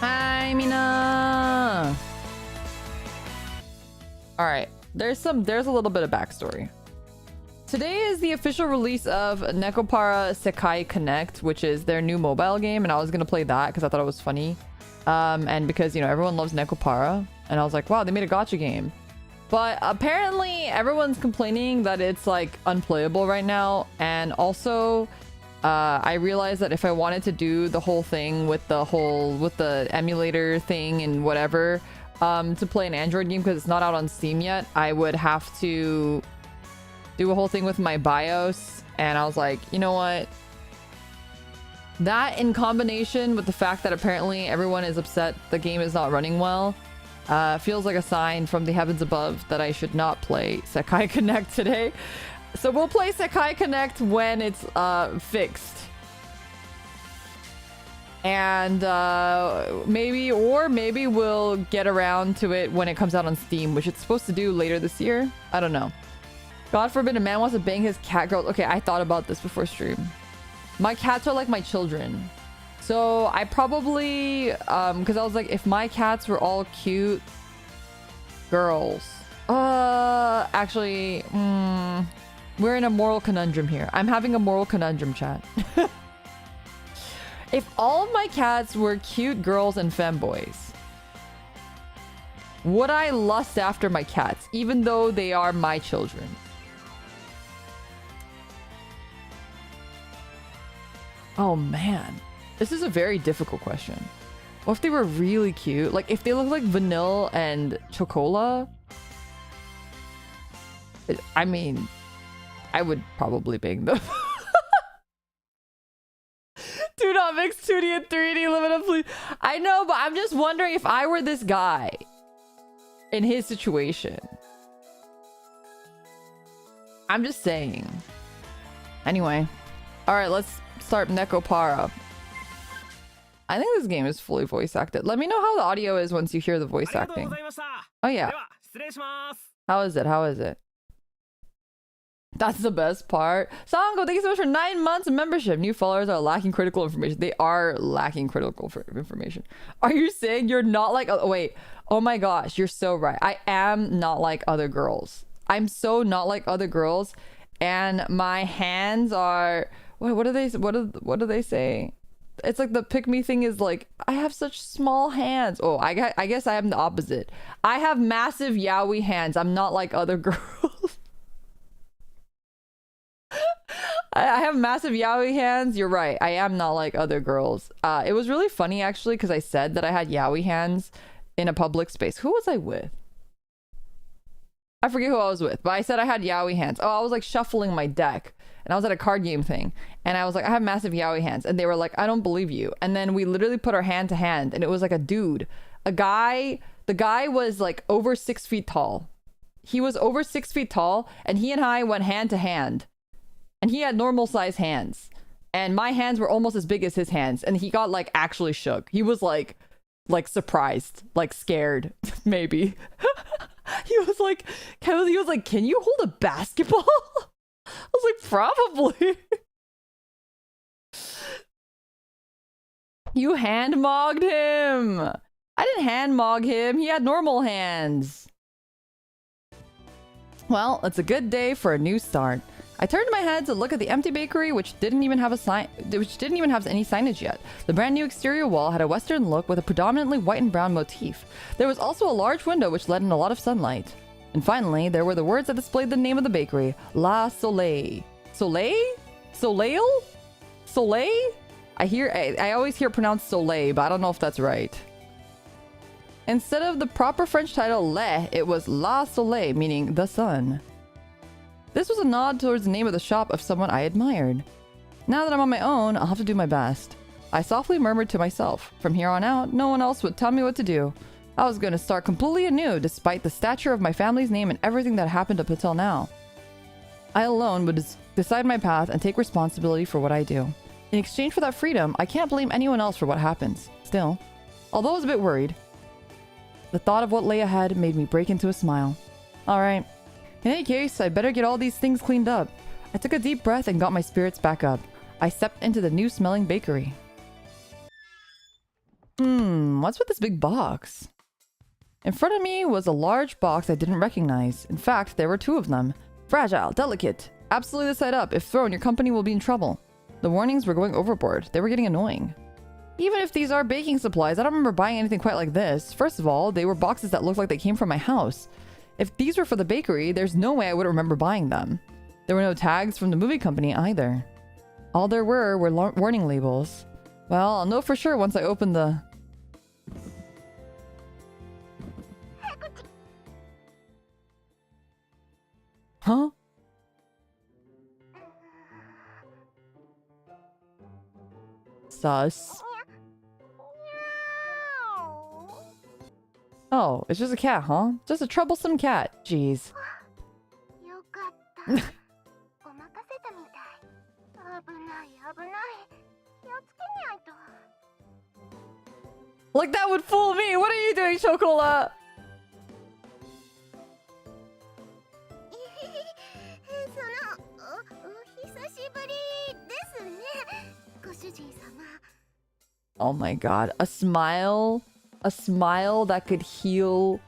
Hi, Mina. All right, there's a little bit of backstory. Today is the official release of Nekopara Sekai Connect, which is their new mobile game, and I was gonna play that because I thought it was funny, and because, you know, everyone loves Nekopara, and I was like, wow, they made a gacha game. But apparently everyone's complaining that it's like unplayable right now, and also I realized that if I wanted to do the whole thing with the emulator thing and whatever, to play an Android game because it's not out on Steam yet, I would have to do a whole thing with my BIOS, and I was like, you know what? That in combination with the fact that apparently everyone is upset the game is not running well, feels like a sign from the heavens above that I should not play Sekai Connect today. So we'll play Sekai Connect when it's fixed. And maybe we'll get around to it when it comes out on Steam, which it's supposed to do later this year. I don't know. God forbid a man wants to bang his cat girl. Okay, I thought about this before stream. My cats are like my children. So I probably, because I was like, if my cats were all cute girls. Actually, we're in a moral conundrum here. I'm having a moral conundrum, chat. If all of my cats were cute girls and femboys, would I lust after my cats, even though they are my children? Oh man, this is a very difficult question. What if they were really cute? Like if they look like Vanilla and Chocola? I mean, I would probably bang them. Do not mix 2D and 3D, Limina, please. I know, but I'm just wondering if I were this guy in his situation. I'm just saying. Anyway. Alright, let's start Nekopara. I think this game is fully voice acted. Let me know how the audio is once you hear the voice acting. Oh yeah. How is it? How is it? That's the best part. Sango, thank you so much for 9 months of membership. New followers are lacking critical information. They are lacking critical information. Are you saying you're not like... Oh, wait. Oh my gosh. You're so right. I am not like other girls. I'm so not like other girls. And my hands are... Wait, what do they say? It's like the pick me thing is like, I have such small hands. Oh, I guess I am the opposite. I have massive yaoi hands. I'm not like other girls. I have massive yaoi hands. You're right. I am not like other girls. It was really funny actually because I said that I had yaoi hands in a public space. Who was I with? I forget who I was with, but I said I had yaoi hands. Oh, I was like shuffling my deck and I was at a card game thing and I was like, I have massive yaoi hands, and they were like, I don't believe you. And then we literally put our hand to hand and it was like a dude, a guy. The guy was like over 6 feet tall. He was over 6 feet tall and he and I went hand to hand. And he had normal size hands. And my hands were almost as big as his hands. And he got like actually shook. He was like surprised, like scared, maybe. He was like, can you hold a basketball? I was like, probably. You hand-mogged him. I didn't hand-mog him. He had normal hands. Well, it's a good day for a new start. I turned my head to look at the empty bakery, which didn't even have any signage yet. The brand new exterior wall had a western look with a predominantly white and brown motif. There was also a large window which let in a lot of sunlight. And finally, there were the words that displayed the name of the bakery, La Soleil. Soleil? Soleil? Soleil? I always hear pronounced Soleil, but I don't know if that's right. Instead of the proper French title Le, it was La Soleil, meaning the sun. This was a nod towards the name of the shop of someone I admired. Now that I'm on my own, I'll have to do my best. I softly murmured to myself. From here on out, no one else would tell me what to do. I was going to start completely anew, despite the stature of my family's name and everything that happened up until now. I alone would decide my path and take responsibility for what I do. In exchange for that freedom, I can't blame anyone else for what happens. Still, although I was a bit worried, the thought of what lay ahead made me break into a smile. Alright. In any case, I better get all these things cleaned up. I took a deep breath and got my spirits back up. I stepped into the new smelling bakery. What's with this big box? In front of me was a large box I didn't recognize. In fact, there were two of them. Fragile, delicate, absolutely the side up. If thrown, your company will be in trouble. The warnings were going overboard. They were getting annoying. Even if these are baking supplies, I don't remember buying anything quite like this. First of all, they were boxes that looked like they came from my house. If these were for the bakery, there's no way I would remember buying them. There were no tags from the movie company either. All there were warning labels. Well, I'll know for sure once I open the... Huh? Sus. Oh, it's just a cat, huh? Just a troublesome cat. Jeez. Like that would fool me! What are you doing, Chocola? Oh my god. A smile? A smile that could heal...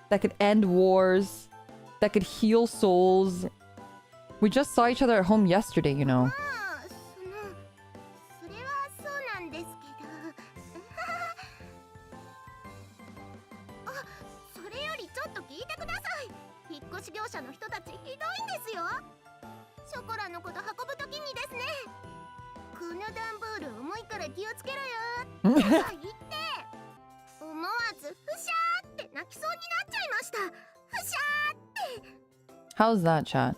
that could end wars. That could heal souls. We just saw each other at home yesterday, you know. How's that, chat?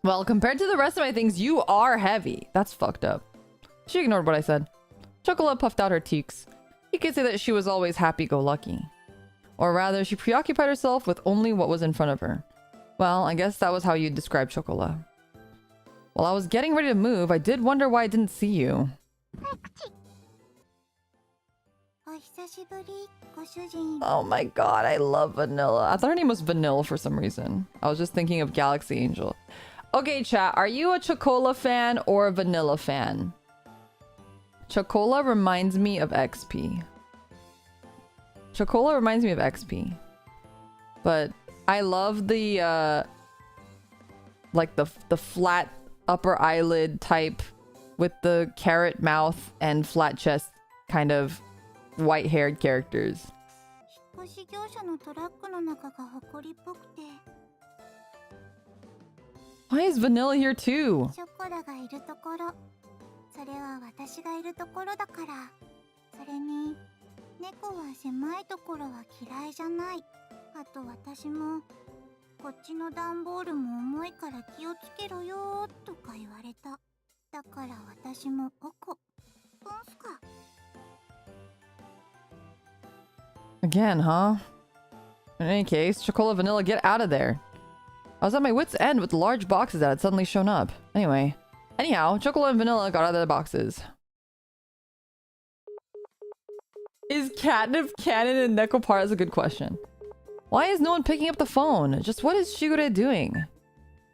Well, compared to the rest of my things, you are heavy. That's fucked up. She ignored what I said. Chocola puffed out her cheeks. You could say that she was always happy-go-lucky. Or rather, she preoccupied herself with only what was in front of her. Well, I guess that was how you'd describe Chocola. While I was getting ready to move, I did wonder why I didn't see you. Oh my god, I love Vanilla. I thought her name was Vanilla for some reason. I was just thinking of Galaxy Angel. Okay, chat, are you a Chocola fan or a Vanilla fan? Chocola reminds me of XP. Chocola reminds me of XP. But I love the, like the flat upper eyelid type with the carrot mouth and flat chest kind of white-haired characters. Why is Vanilla here too? Again, huh? In any case, Chocola, Vanilla, get out of there. I was at my wit's end with the large boxes that had suddenly shown up. Anyhow, Chocola and Vanilla got out of the boxes. Is catnip canon in Nekopara? That's a good question. Why is no one picking up the phone? Just what is Shigure doing?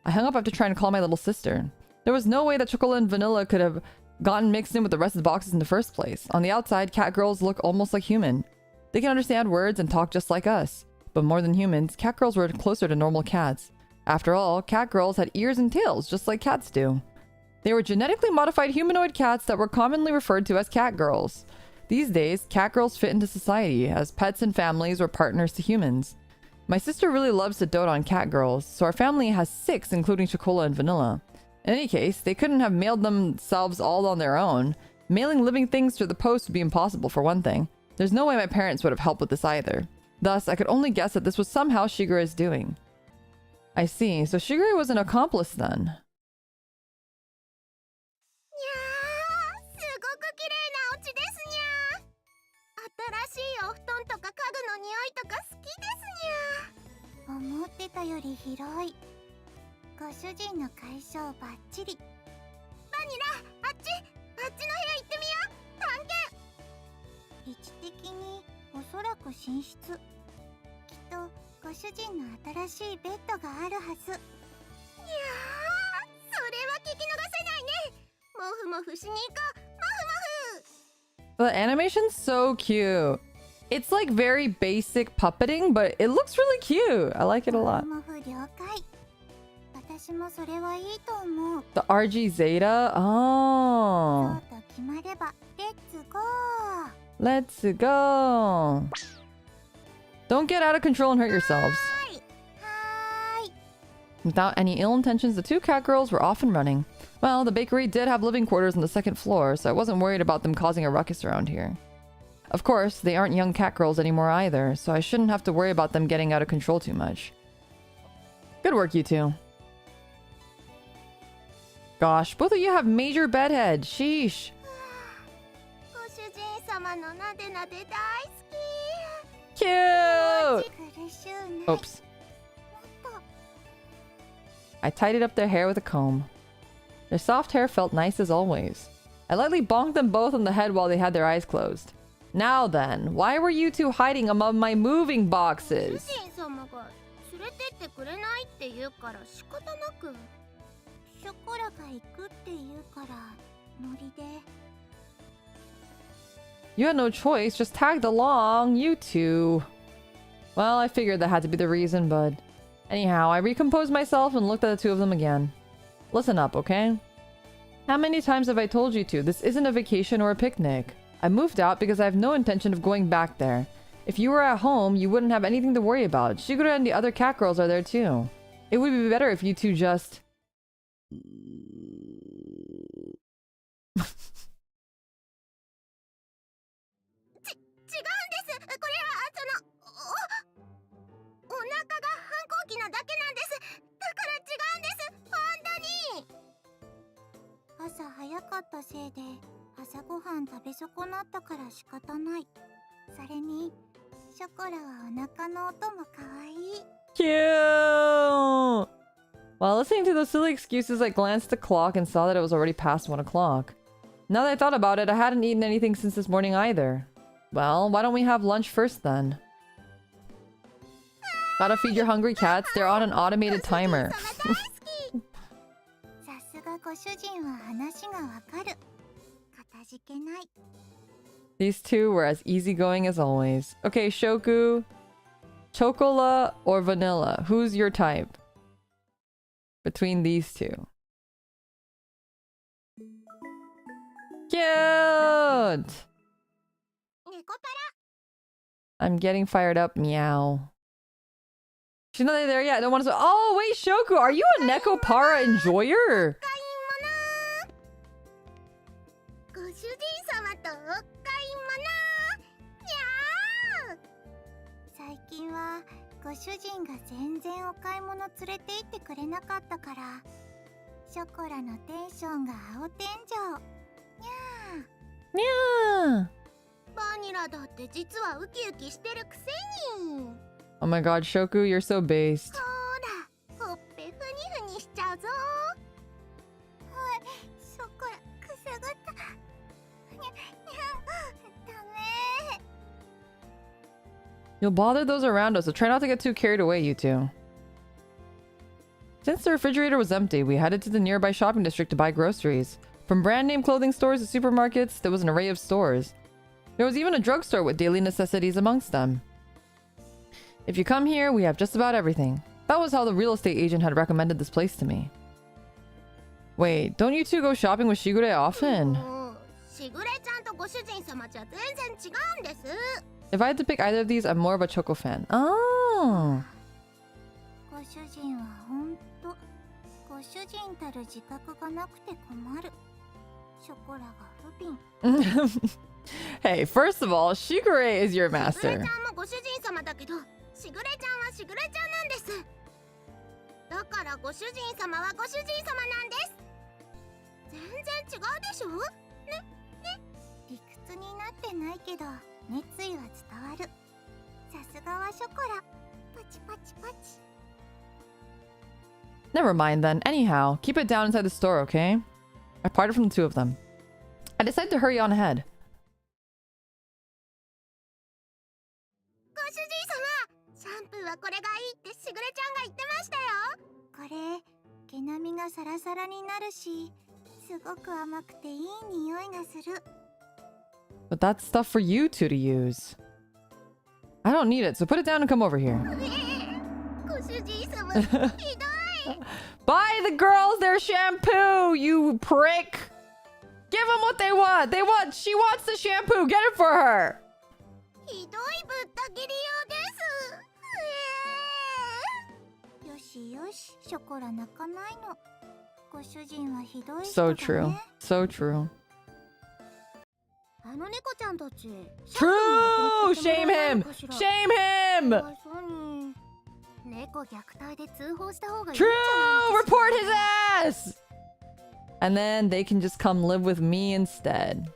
I hung up after trying to call my little sister. There was no way that Chocola and Vanilla could have gotten mixed in with the rest of the boxes in the first place. On the outside, cat girls look almost like human. They can understand words and talk just like us. But more than humans, cat girls were closer to normal cats. After all, cat girls had ears and tails, just like cats do. They were genetically modified humanoid cats that were commonly referred to as cat girls. These days, cat girls fit into society as pets and families or partners to humans. My sister really loves to dote on cat girls, so our family has 6, including Chocola and Vanilla. In any case, they couldn't have mailed themselves all on their own. Mailing living things through the post would be impossible for one thing. There's no way my parents would have helped with this either. Thus, I could only guess that this was somehow Shigure's doing. I see, so Shigure was an accomplice then. The animation's so cute. It's like very basic puppeting, but it looks really cute. I like it a lot. The RG Zeta? Oh. Let's go. Don't get out of control and hurt yourselves. Without any ill intentions, the two Catgirls were off and running. Well, the bakery did have living quarters on the second floor, so I wasn't worried about them causing a ruckus around here. Of course, they aren't young Catgirls anymore either, so I shouldn't have to worry about them getting out of control too much. Good work, you two. Gosh, both of you have major bedhead. Sheesh. Cute! Oops. I tidied up their hair with a comb. Their soft hair felt nice as always. I lightly bonked them both on the head while they had their eyes closed. Now then, why were you two hiding among my moving boxes? You had no choice, just tagged along, you two. Well, I figured that had to be the reason, but... Anyhow, I recomposed myself and looked at the two of them again. Listen up, okay? How many times have I told you to? This isn't a vacation or a picnic. I moved out because I have no intention of going back there. If you were at home, you wouldn't have anything to worry about. Shigure and the other Catgirls are there too. It would be better if you two just... Cute! While listening to those silly excuses, I glanced at the clock and saw that it was already past 1 o'clock. Now that I thought about it, I hadn't eaten anything since this morning either. Well, why don't we have lunch first then? Gotta feed your hungry cats, they're on an automated timer. These two were as easygoing as always. Okay, Shoku. Chocola or vanilla? Who's your type? Between these two. Cute! I'm getting fired up, meow. She's not there yet. I don't want to... Oh, wait, Shoku, are you a Nekopara enjoyer? Yeah. Oh my god, Shoku, you're so based. You'll bother those around us, so try not to get too carried away, you two. Since the refrigerator was empty, we headed to the nearby shopping district to buy groceries. From brand name clothing stores to supermarkets, there was an array of stores. There was even a drugstore with daily necessities amongst them. If you come here, we have just about everything. That was how the real estate agent had recommended this place to me. Wait, don't you two go shopping with Shigure often? If I had to pick either of these, I'm more of a Choco fan. Oh! Hey, first of all, Shigure is your master. Never mind then. Anyhow, keep it down inside the store, okay? I parted from the two of them. I decided to hurry on ahead. But that's stuff for you two to use. I don't need it, so put it down and come over here. Buy the girls their shampoo, you prick! Give them what they want! She wants the shampoo! Get it for her! So true. So true. True! Shame him! Shame him! True! Report his ass! And then they can just come live with me instead.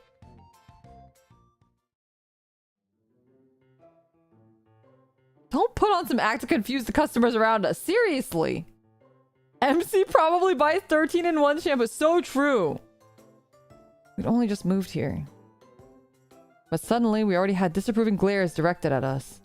Don't put on some act to confuse the customers around us. Seriously. MC probably buys 13-in-1 shampoo. So true. We'd only just moved here. But suddenly, we already had disapproving glares directed at us.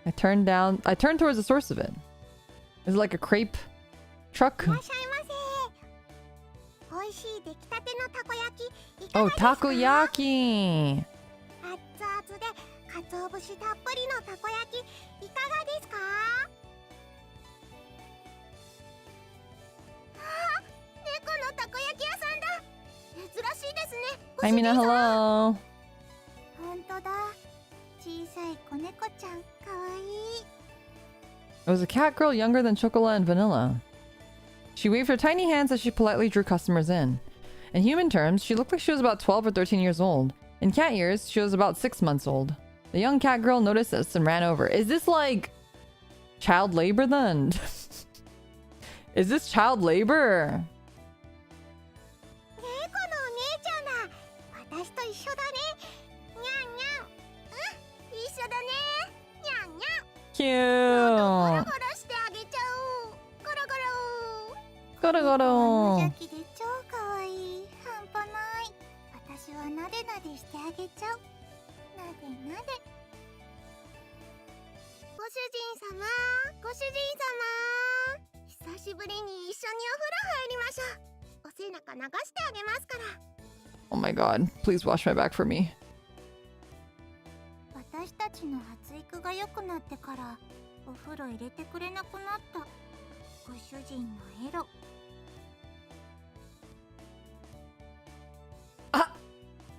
I turned towards the source of it. Is it like a crepe truck? Oh, takoyaki! Hi, Mina, hello! It was a cat girl younger than Chocola and Vanilla. She waved her tiny hands as she politely drew customers in. In human terms, she looked like she was about 12 or 13 years old. In cat years, she was about 6 months old. The young cat girl noticed this and ran over. Is this like child labor then? Is this child labor? Cute. Goro goro. Oh my god, please wash my back for me.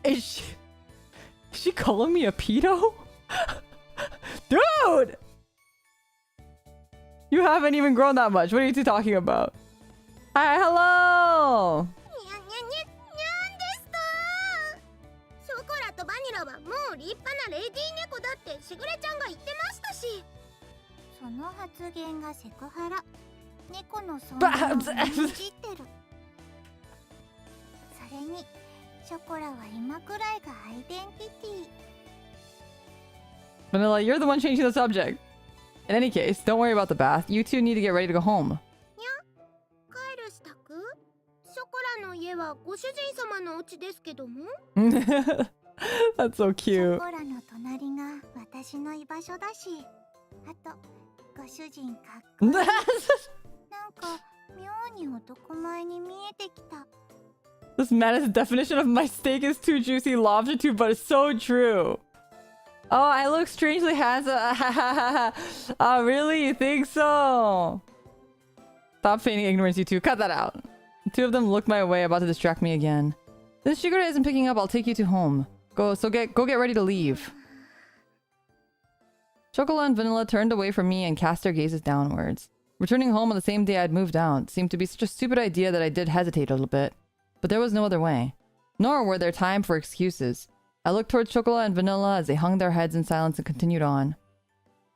Is she calling me a pedo? Dude! You haven't even grown that much. What are you two talking about? Hi, hello! Vanilla, you're the one changing the subject. In any case, don't worry about the bath. You two need to get ready to go home. That's so cute. This man's definition of my steak is too juicy, lobster too, but it's so true. Oh, I look strangely handsome. Oh, really? You think so? Stop feigning ignorance, you two. Cut that out. The two of them looked my way, about to distract me again. Since Shigure isn't picking up, I'll take you to home. Go get ready to leave. Chocola and Vanilla turned away from me and cast their gazes downwards. Returning home on the same day I'd moved out seemed to be such a stupid idea that I did hesitate a little bit. But there was no other way. Nor were there time for excuses. I looked towards Chocola and Vanilla as they hung their heads in silence and continued on.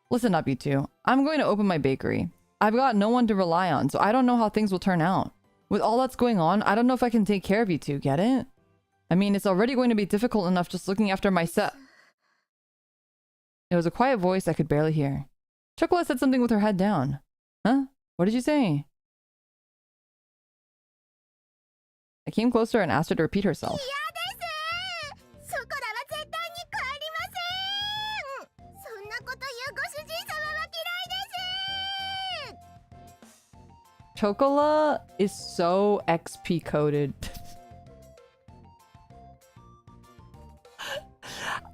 Listen up, you two. I'm going to open my bakery. I've got no one to rely on, so I don't know how things will turn out. With all that's going on, I don't know if I can take care of you two, get it? I mean, it's already going to be difficult enough just looking after myself. It was a quiet voice I could barely hear. Chocola said something with her head down. Huh? What did you say? I came closer and asked her to repeat herself. Chocola is so XP coded.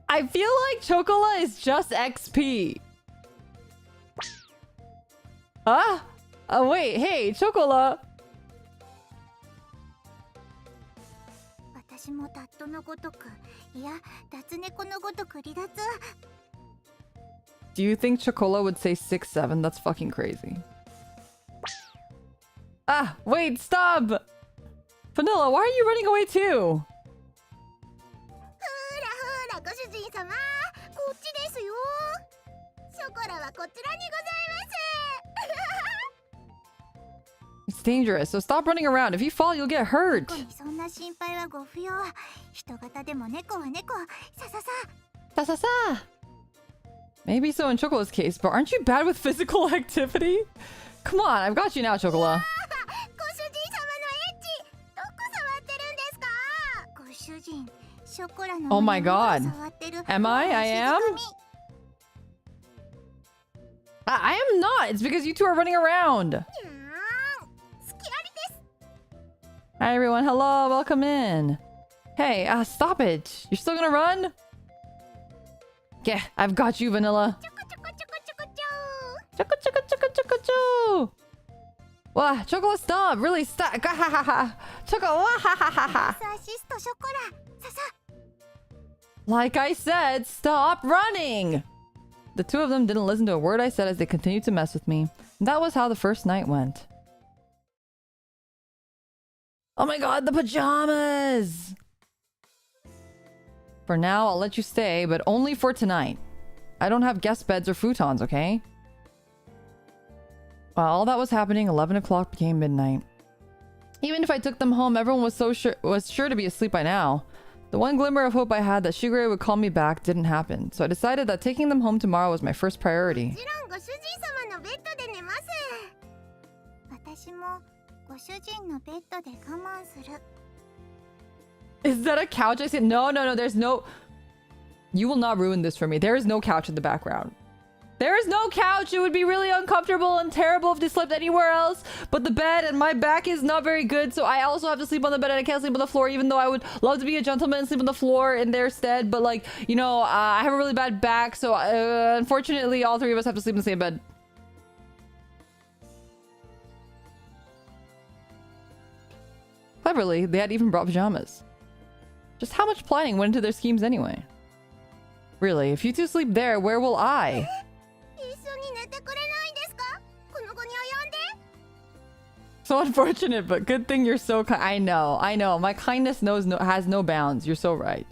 I feel like Chocola is just XP. Huh? Oh wait, hey, Chocola. Do you think Chocola would say 6'7"? That's fucking crazy. Ah, wait, stop! Vanilla, why are you running away too? It's dangerous, so stop running around. If you fall, you'll get hurt. Sa. Maybe so in Chocola's case, but aren't you bad with physical activity? Come on, I've got you now, Chocola. Oh my god. Am I? I am? I am not. It's because you two are running around. Hi everyone. Hello. Welcome in. Hey, stop it. You're still gonna run? Yeah, I've got you, Vanilla. Choco, choco, choco, choco, choco. Wow, Choco, stop. Really, stop. Choco, like I said, stop running. The two of them didn't listen to a word I said as they continued to mess with me. And that was how the first night went. Oh my god, the pajamas! For now, I'll let you stay, but only for tonight. I don't have guest beds or futons, okay? While all that was happening, 11 o'clock became midnight. Even if I took them home, everyone was sure to be asleep by now. The one glimmer of hope I had that Shigure would call me back didn't happen, so I decided that taking them home tomorrow was my first priority. Is that a couch? I said, no, there's no... You will not ruin this for me. There is no couch in the background. There is no couch! It would be really uncomfortable and terrible if they slept anywhere else. But the bed and my back is not very good, so I also have to sleep on the bed and I can't sleep on the floor, even though I would love to be a gentleman and sleep on the floor in their stead. But like, you know, I have a really bad back, so unfortunately all three of us have to sleep in the same bed. Cleverly, they had even brought pajamas. Just how much planning went into their schemes anyway? Really, if you two sleep there, where will I? So unfortunate, but good thing you're so kind. I know. My kindness has no bounds. You're so right.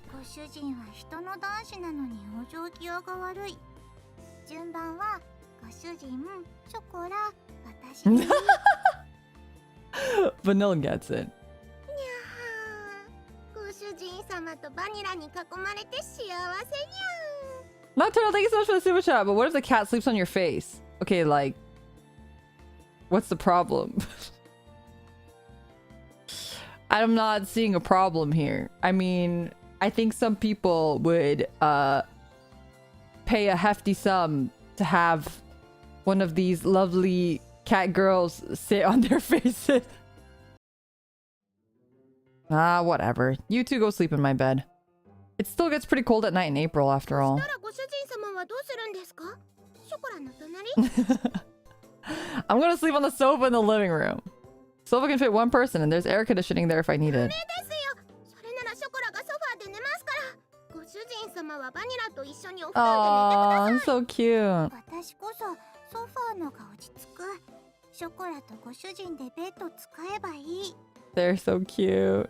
Vanilla gets it. Nocturnal, thank you so much for the super chat, but what if the cat sleeps on your face? Okay, like... What's the problem? I'm not seeing a problem here. I mean, I think some people would pay a hefty sum to have one of these lovely cat girls sit on their faces. Whatever. You two go sleep in my bed. It still gets pretty cold at night in April, after all. I'm gonna sleep on the sofa in the living room. Sofa can fit one person, and there's air conditioning there if I need it. Oh, so cute. They're so cute.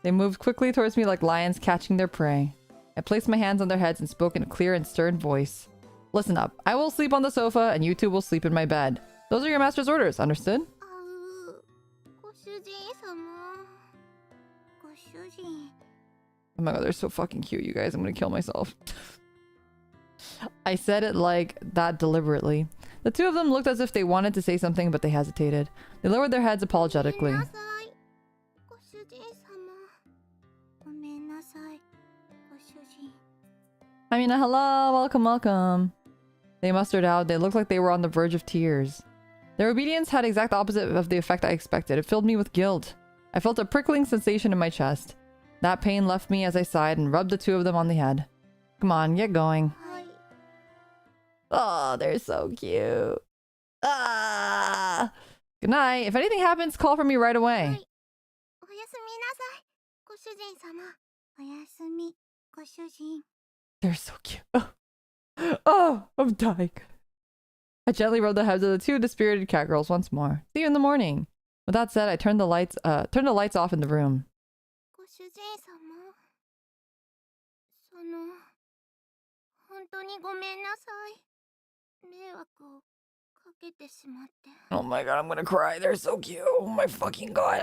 They moved quickly towards me like lions catching their prey. I placed my hands on their heads and spoke in a clear and stern voice. Listen up. I will sleep on the sofa and you two will sleep in my bed. Those are your master's orders, understood? Oh my god, they're so fucking cute, you guys. I'm gonna kill myself. I said it like that deliberately. The two of them looked as if they wanted to say something, but they hesitated. They lowered their heads apologetically. I mean, hello, welcome. They mustered out. They looked like they were on the verge of tears. Their obedience had exact opposite of the effect I expected. It filled me with guilt. I felt a prickling sensation in my chest. That pain left me as I sighed and rubbed the two of them on the head. Come on, get going. Oh, they're so cute. Ah! Good night. If anything happens, call for me right away. They're so cute. Oh, I'm dying. I gently rubbed the heads of the two dispirited catgirls once more. See you in the morning. With that said, I turned the lights off in the room. Oh my god, I'm gonna cry. They're so cute. Oh my fucking god.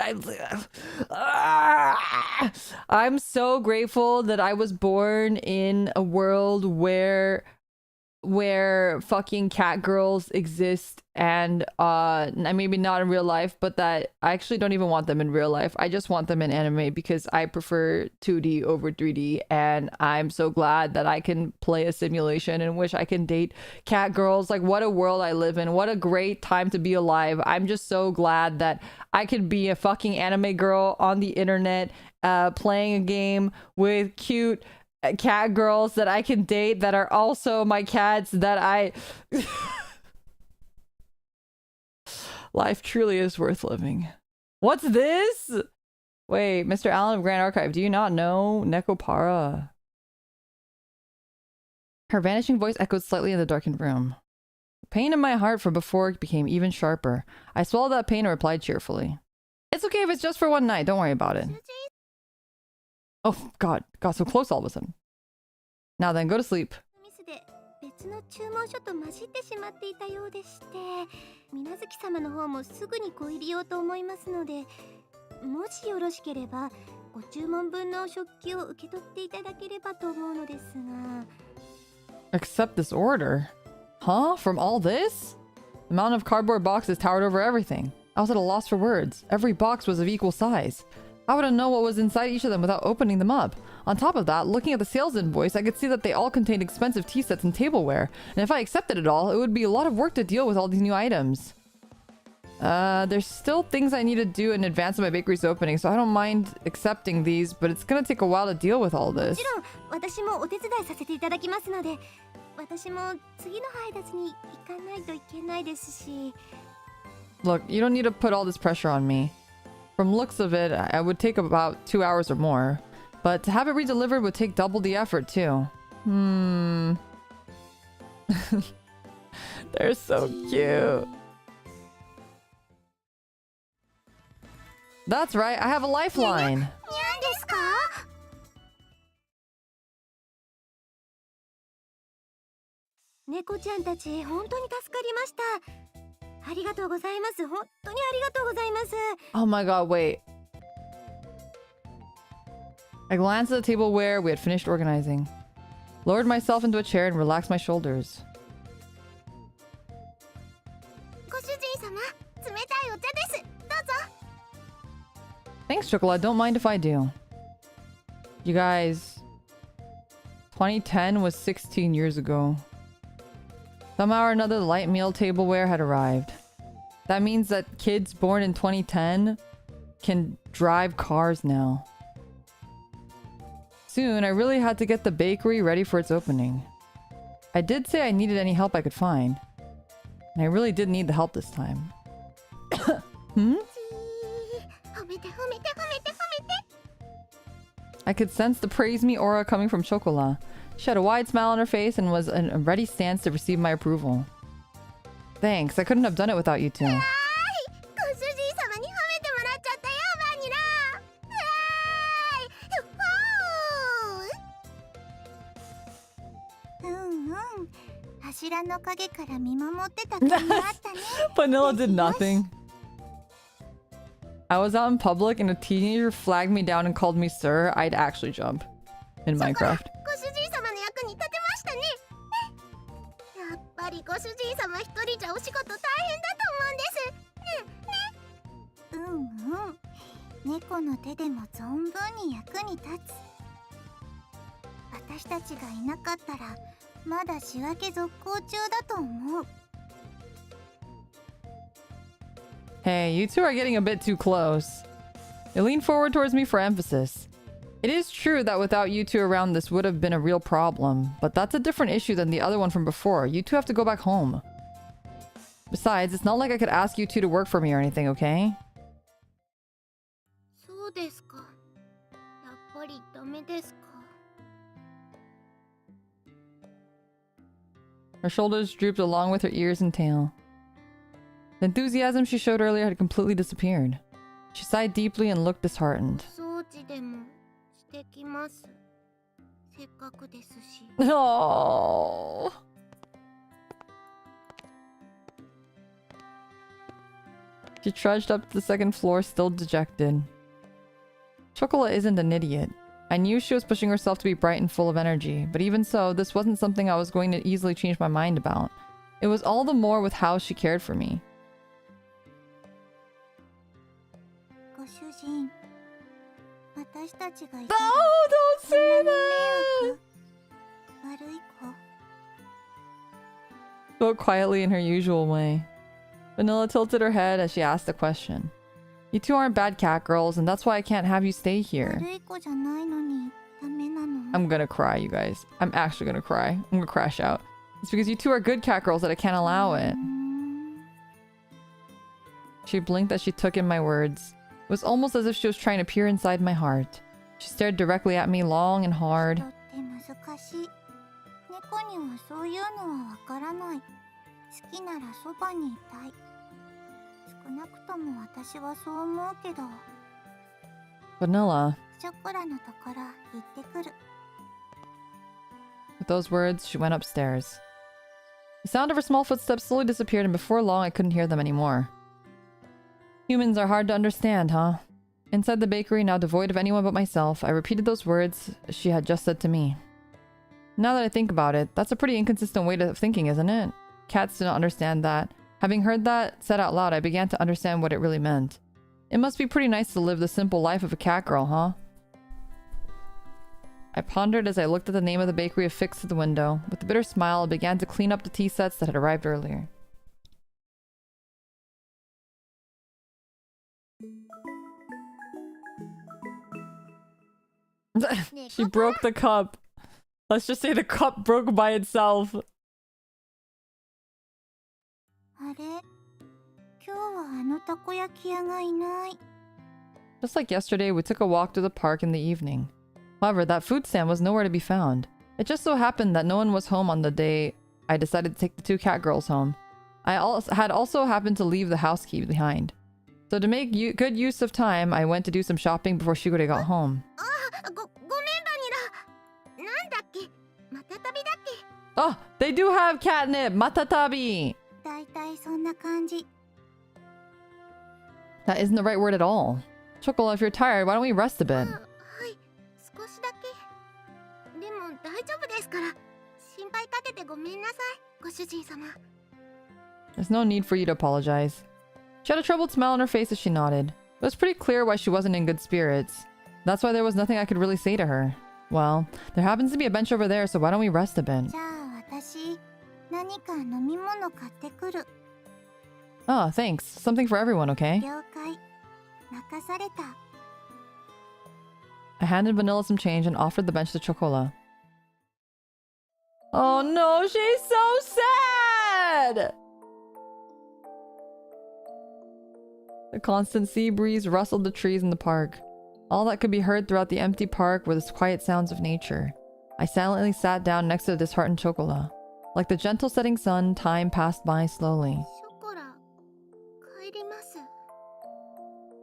I'm so grateful that I was born in a world where fucking catgirls exist, and maybe not in real life, but that I actually don't even want them in real life. I just want them in anime because I prefer 2D over 3D, and I'm so glad that I can play a simulation in which I can date catgirls. Like, what a world I live in. What a great time to be alive. I'm just so glad that I could be a fucking anime girl on the internet, playing a game with cute cat girls that I can date that are also my cats that I life truly is worth living. What's this? Wait, Mr. Allen of Grand Archive, do you not know Nekopara? Her vanishing voice echoed slightly in the darkened room. The pain in my heart from before became even sharper. I swallowed that pain and replied cheerfully. It's okay if it's just for one night, don't worry about it. Oh god, got so close all of a sudden. Now then, go to sleep. Accept this order? Huh? From all this? The mountain of cardboard boxes towered over everything. I was at a loss for words. Every box was of equal size. I wouldn't know what was inside each of them without opening them up. On top of that, looking at the sales invoice, I could see that they all contained expensive tea sets and tableware. And if I accepted it all, it would be a lot of work to deal with all these new items. There's still things I need to do in advance of my bakery's opening, so I don't mind accepting these, but it's gonna take a while to deal with all this. Look, you don't need to put all this pressure on me. From looks of it, I would take about 2 hours or more. But to have it redelivered would take double the effort, too. They're so cute. That's right, I have a lifeline. Oh my god, wait. I glanced at the tableware we had finished organizing. Lowered myself into a chair and relaxed my shoulders. Thanks, Chocolate. Don't mind if I do. You guys, 2010 was 16 years ago. Somehow or another, the light meal tableware had arrived. That means that kids born in 2010 can drive cars now. Soon, I really had to get the bakery ready for its opening. I did say I needed any help I could find. And I really did need the help this time. I could sense the praise me aura coming from Chocolat. She had a wide smile on her face and was in a ready stance to receive my approval. Thanks, I couldn't have done it without you two. Vanilla did nothing. I was out in public and a teenager flagged me down and called me sir. I'd actually jump in Minecraft. Hey, you two are getting a bit too close. They leaned forward towards me for emphasis. It is true that without you two around, this would have been a real problem. But that's a different issue than the other one from before. You two have to go back home. Besides, it's not like I could ask you two to work for me or anything, okay? Her shoulders drooped along with her ears and tail. The enthusiasm she showed earlier had completely disappeared. She sighed deeply and looked disheartened. Oh. She trudged up to the second floor, still dejected. Chocola isn't an idiot. I knew she was pushing herself to be bright and full of energy, but even so, this wasn't something I was going to easily change my mind about. It was all the more with how she cared for me. Oh, don't say that! Spoke quietly in her usual way. Vanilla tilted her head as she asked the question. You two aren't bad cat girls, and that's why I can't have you stay here. I'm gonna cry, you guys. I'm actually gonna cry. I'm gonna crash out. It's because you two are good cat girls that I can't allow it. She blinked as she took in my words. It was almost as if she was trying to peer inside my heart. She stared directly at me long and hard. Vanilla. With those words, she went upstairs. The sound of her small footsteps slowly disappeared, and before long I couldn't hear them anymore. Humans are hard to understand, huh? Inside the bakery, now devoid of anyone but myself, I repeated those words she had just said to me. Now that I think about it, that's a pretty inconsistent way of thinking, isn't it? Cats do not understand that. Having heard that said out loud, I began to understand what it really meant. It must be pretty nice to live the simple life of a cat girl, huh? I pondered as I looked at the name of the bakery affixed to the window. With a bitter smile, I began to clean up the tea sets that had arrived earlier. She broke the cup. Let's just say the cup broke by itself. Just like yesterday, we took a walk to the park in the evening. However, that food stand was nowhere to be found. It just so happened that no one was home on the day I decided to take the two cat girls home. I had also happened to leave the house key behind. So to make good use of time, I went to do some shopping before Shigure got home. Oh, they do have catnip! Matatabi! That isn't the right word at all. Chocola, if you're tired, why don't we rest a bit? There's no need for you to apologize. She had a troubled smile on her face as she nodded. It was pretty clear why she wasn't in good spirits. That's why there was nothing I could really say to her. Well, there happens to be a bench over there, so why don't we rest a bit? Oh, thanks. Something for everyone, okay? I handed Vanilla some change and offered the bench to Chocola. Oh no, she's so sad! The constant sea breeze rustled the trees in the park. All that could be heard throughout the empty park were the quiet sounds of nature. I silently sat down next to the disheartened Chocola. Like the gentle setting sun, time passed by slowly.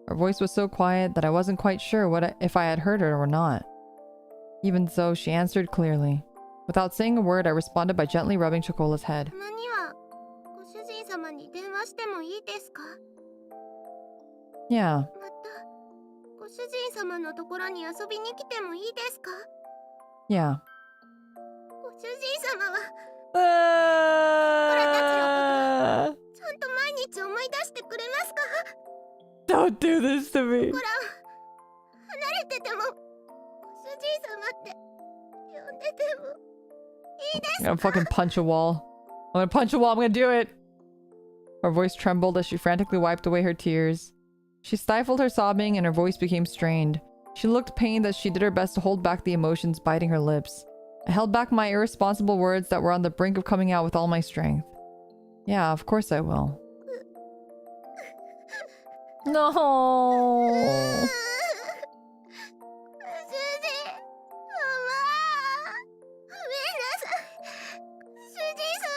Her voice was so quiet that I wasn't quite sure if I had heard her or not. Even so, she answered clearly. Without saying a word, I responded by gently rubbing Chocola's head. Yeah. Yeah. Don't do this to me. I'm gonna fucking punch a wall. I'm gonna punch a wall. I'm gonna do it. Her voice trembled as she frantically wiped away her tears. She stifled her sobbing and her voice became strained. She looked pained as she did her best to hold back the emotions biting her lips. I held back my irresponsible words that were on the brink of coming out with all my strength. Yeah, of course I will. No.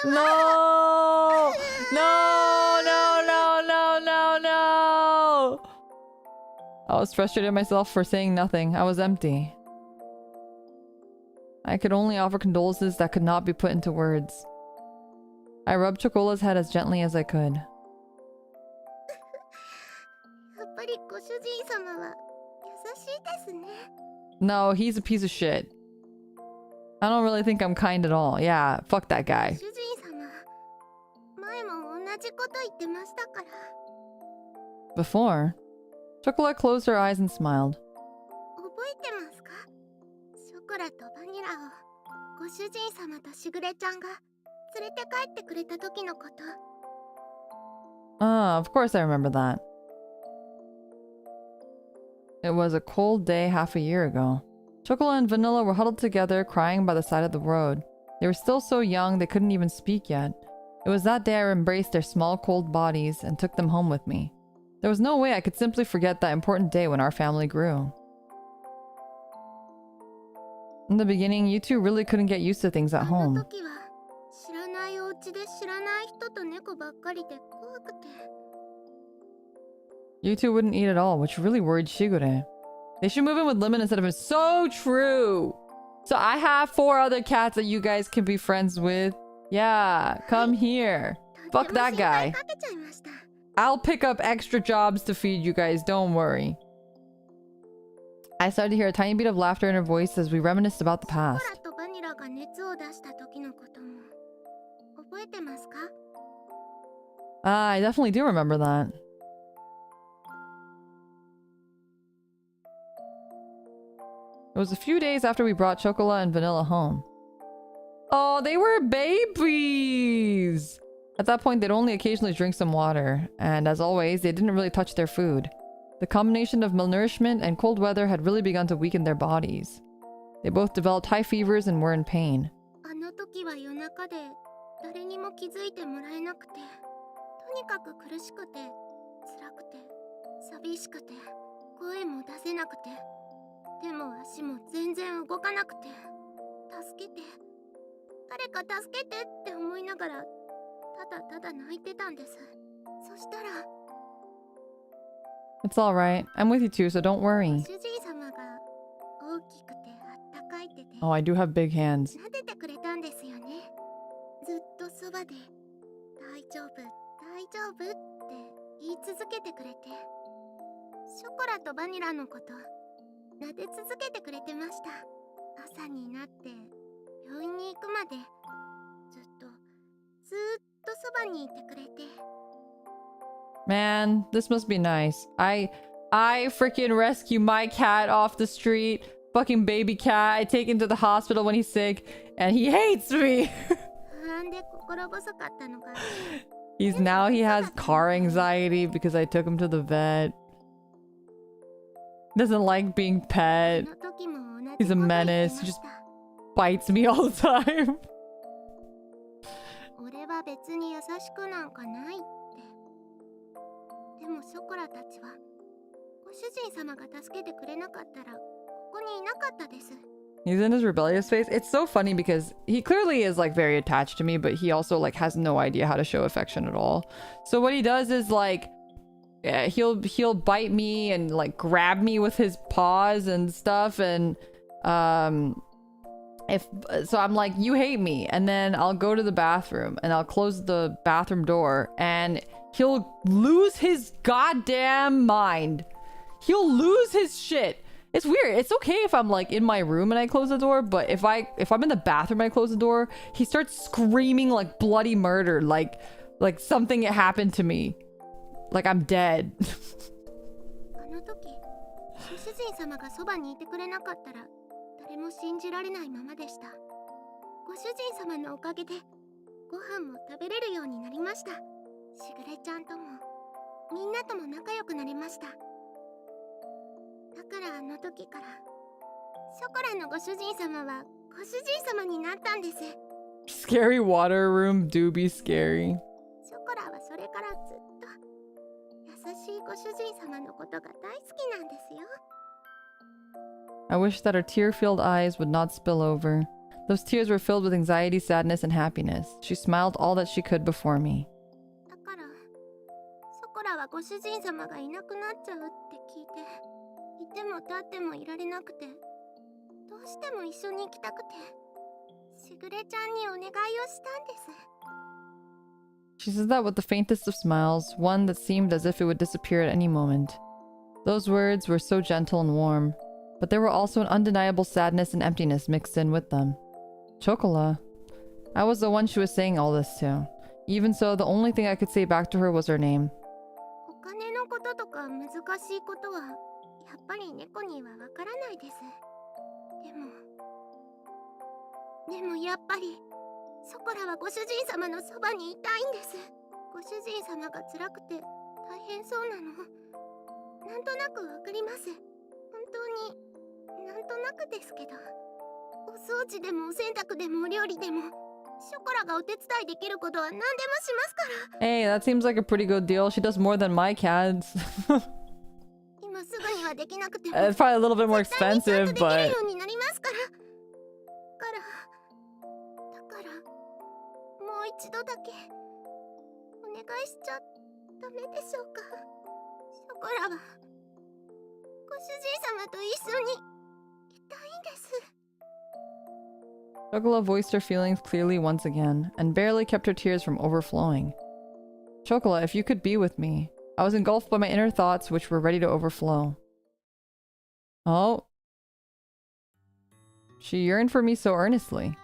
No! No! No! No! No! No! No! I was frustrated at myself for saying nothing. I was empty. I could only offer condolences that could not be put into words. I rubbed Chocola's head as gently as I could. No, he's a piece of shit. I don't really think I'm kind at all. Yeah, fuck that guy. Before, Chocolate closed her eyes and smiled. Ah, of course I remember that. It was a cold day half a year ago. Chocolate and Vanilla were huddled together, crying by the side of the road. They were still so young they couldn't even speak yet. It was that day I embraced their small, cold bodies and took them home with me. There was no way I could simply forget that important day when our family grew. In the beginning, you two really couldn't get used to things at home. You two wouldn't eat at all, which really worried Shigure. They should move in with Limina instead of him. So true! So I have 4 other cats that you guys can be friends with. Yeah, come here. Fuck that guy. I'll pick up extra jobs to feed you guys, don't worry. I started to hear a tiny bit of laughter in her voice as we reminisced about the past. Ah, I definitely do remember that. It was a few days after we brought Chocola and Vanilla home. Oh, they were babies! At that point, they'd only occasionally drink some water, and as always, they didn't really touch their food. The combination of malnourishment and cold weather had really begun to weaken their bodies. They both developed high fevers and were in pain. It's alright. I'm with you too, so don't worry. Oh, I do have big hands. Man, this must be nice. I freaking rescue my cat off the street. Fucking baby cat. I take him to the hospital when he's sick, and he hates me. He has car anxiety because I took him to the vet. Doesn't like being pet. He's a menace. He just bites me all the time. He's in his rebellious phase. It's so funny because he clearly is like very attached to me, but he also like has no idea how to show affection at all. So what he does is like, yeah, he'll bite me and like grab me with his paws and stuff, and so I'm like, you hate me, and then I'll go to the bathroom and I'll close the bathroom door and he'll lose his goddamn mind. He'll lose his shit. It's weird. It's okay if I'm like in my room and I close the door, but if I'm in the bathroom and I close the door, he starts screaming like bloody murder, like something happened to me. Like I'm dead. しぐれちゃんともみんなとも仲良くなれました。だからあの時からショコラのご主人様はご主人様になったんです。 Scary water room do be scary. ショコラはそれからずっと優しいご主人様のことが大好きなんですよ。 I wish that her tear-filled eyes would not spill over. Those tears were filled with anxiety, sadness, and happiness. She smiled all that she could before me. だからショコラはご主人様がいなくなっちゃうって聞いて、いても立ってもいられなくて、どうしても一緒に行きたくて、しぐれちゃんにお願いをしたんです。 She said that with the faintest of smiles, one that seemed as if it would disappear at any moment. Those words were so gentle and warm, but there were also an undeniable sadness and emptiness mixed in with them. Chocola. I was the one she was saying all this to. Even so, the only thing I could say back to her was her name. お金のこととか難しいことはやっぱり猫にはわからないです。でもやっぱりショコラはご主人様のそばにいたいんです。ご主人様が辛くて大変そうなのなんとなくわかります。本当になんとなくですけど、お掃除でもお洗濯でもお料理でもショコラがお手伝いできることは何でもしますから。 Hey, that seems like a pretty good deal. She does more than my cats. 今すぐにはできなくても It's probably a little bit more 絶対にちゃん expensive, とできる but... ようになりますから。だからもう一度だけお願いしちゃダメでしょうか。ショコラはご主人様と一緒にいたいんです。 Chocola voiced her feelings clearly once again, and barely kept her tears from overflowing. Chocola, if you could be with me. I was engulfed by my inner thoughts, which were ready to overflow. Oh. She yearned for me so earnestly.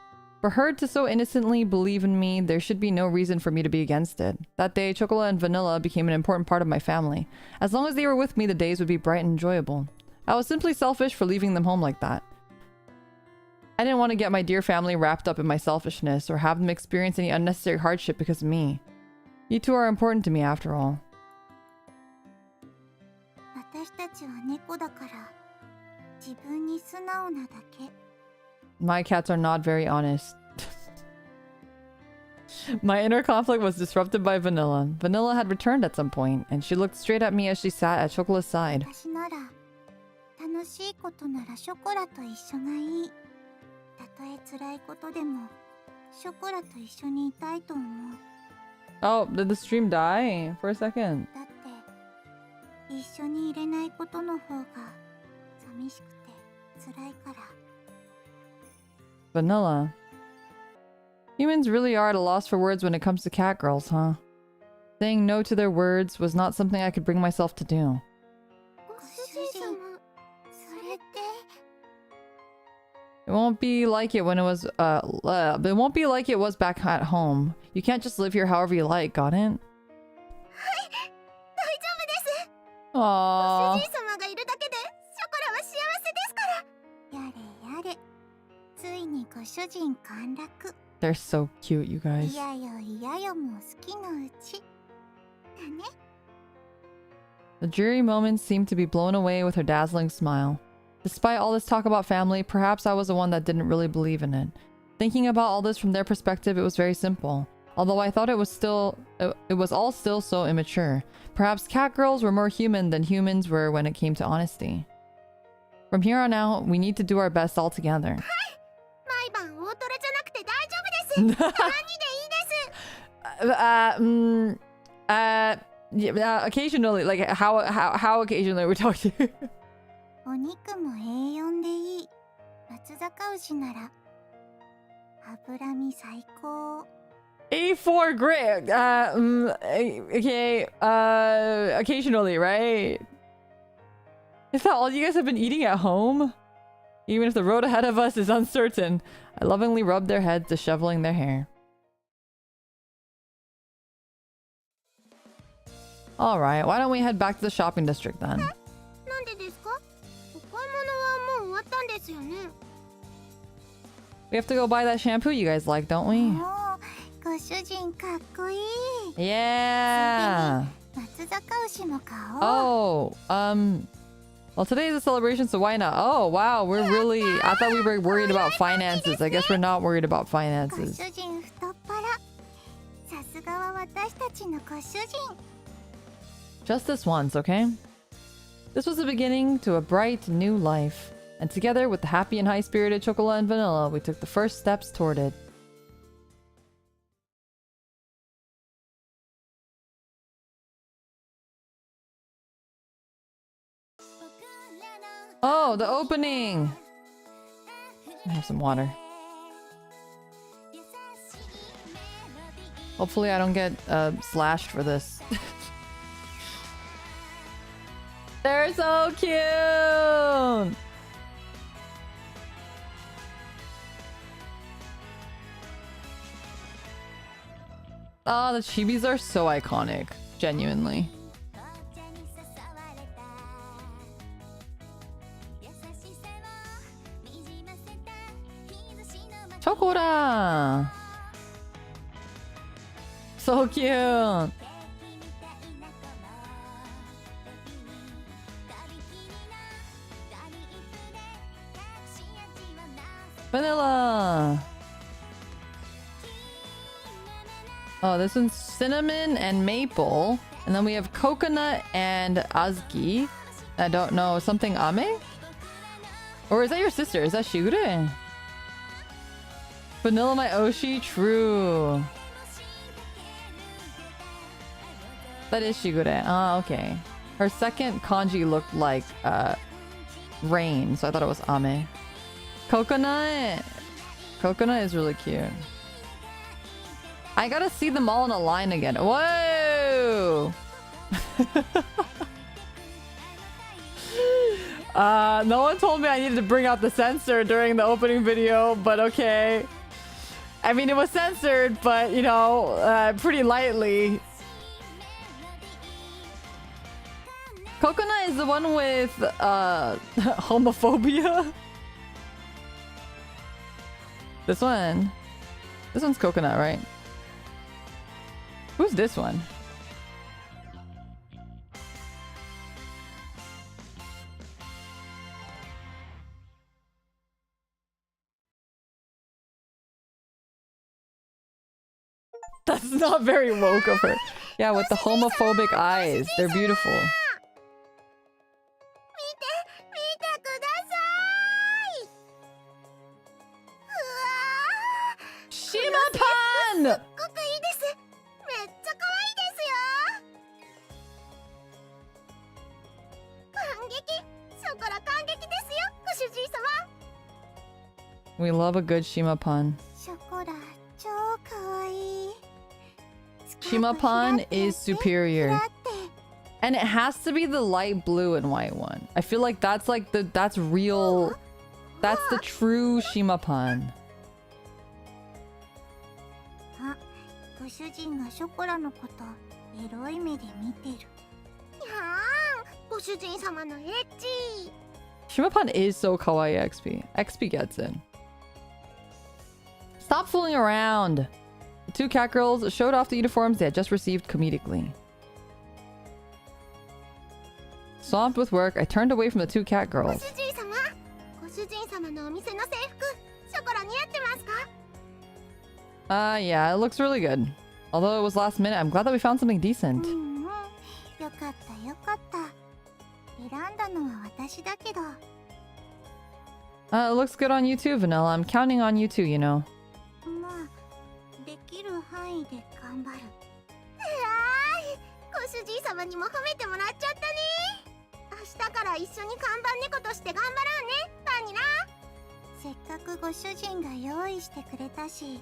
For her to so innocently believe in me, there should be no reason for me to be against it. That day, Chocola and Vanilla became an important part of my family. As long as they were with me, the days would be bright and enjoyable. I was simply selfish for leaving them home like that. I didn't want to get my dear family wrapped up in my selfishness or have them experience any unnecessary hardship because of me. You two are important to me after all. 私たちは猫だから自分に素直なだけ。 My cats are not very honest. My inner conflict was disrupted by Vanilla. Vanilla had returned at some point, and she looked straight at me as she sat at Chocola's side. 私なら楽しいことならショコラと一緒がいい。たとえ辛いことでもショコラと一緒にいたいと思う。 Oh, did the stream die for a second? だって一緒にいれないことの方が寂しくて辛いから。 Vanilla. Humans really are at a loss for words when it comes to Catgirls, huh? Saying no to their words was not something I could bring myself to do. ご主人様、それって It won't be like it when it was, it won't be like it was back at home. You can't just live here however you like, got it? はい、大丈夫です。 Aww. ご主人様がいるだけでショコラは幸せですから。やれやれ、ついにご主人陥落。 They're so cute, you guys. いやよいやよ、もう好きのうちだね。 The dreary moments seemed to be blown away with her dazzling smile. Despite all this talk about family, perhaps I was the one that didn't really believe in it. Thinking about all this from their perspective, it was very simple. Although I thought it was all still so immature. Perhaps Catgirls were more human than humans were when it came to honesty. From here on out, we need to do our best all together. 毎晩大トレじゃなくて大丈夫です。たまにでいいです。Yeah, occasionally, like how occasionally we're talking. お肉もA4でいい。松阪牛なら脂身最高。 A4 great. Okay. Occasionally, right? Is that all you guys have been eating at home? Even if the road ahead of us is uncertain. I lovingly rubbed their heads, disheveling their hair. Alright, why don't we head back to the shopping district then? なんでですか？お買い物はもう終わったんですよね。 We have to go buy that shampoo you guys like, don't we? もうご主人かっこいい。Yeah. 松坂牛も買おう。 Oh, well, today is a celebration, so why not? Oh, wow, we're really... I thought we were worried about finances. I guess we're not worried about ご finances. 主人太っ腹。さすがは私たちのご主人。 Just this once, okay? This was the beginning to a bright new life. And together with the happy and high-spirited Chocola and Vanilla, we took the first steps toward it. Oh, the opening! I have some water. Hopefully I don't get slashed for this. They're so cute! Oh, the chibis are so iconic. Genuinely. Chokora! So cute! Vanilla! Oh, this one's cinnamon and maple. And then we have coconut and azki. I don't know, something ame? Or is that your sister? Is that Shigure? Vanilla my Oshi? True. That is Shigure. Oh, okay. Her second kanji looked like rain, so I thought it was ame. Coconut! Coconut is really cute. I gotta see them all in a line again. Whoa! No one told me I needed to bring out the censor during the opening video, but okay. I mean, it was censored, but, you know, pretty lightly. Coconut is the one with, homophobia. This one. This one's Coconut, right? Who's this one? That's not very woke of her. Yeah, with the homophobic eyes. They're beautiful. 見てください。うわー。 Shima-pan! すっごくいいです。めっちゃ可愛いですよ。感激。ショコラ感激ですよ、ご主人様。 We love a good Shima-pan. ショコラ超可愛い。 Shima-pan is superior. だって。 And it has to be the light blue and white one. I feel like that's that's real. That's the true Shima-pan. あ、ご主人がショコラのことエロい目で見てる。いやーん、ご主人様のエッチ。 Shima-pan is so kawaii, XP. XP gets in. Stop fooling around. The two Catgirls showed off the uniforms they had just received comedically. Swamped with work, I turned away from the two ご Catgirls. 主人様、ご主人様のお店の制服、ショコラ似合ってますか？ Yeah, it looks really good. Although it was last minute, I'm glad that we found something decent. うんうん、よかったよかった。選んだのは私だけど。It looks good on you too, Vanilla. I'm counting on you too, you know. まあ、できる範囲で頑張る。ご主人様にも褒めてもらっちゃったね。明日から一緒に看板猫として頑張ろうね、バニラ。せっかくご主人が用意してくれたし、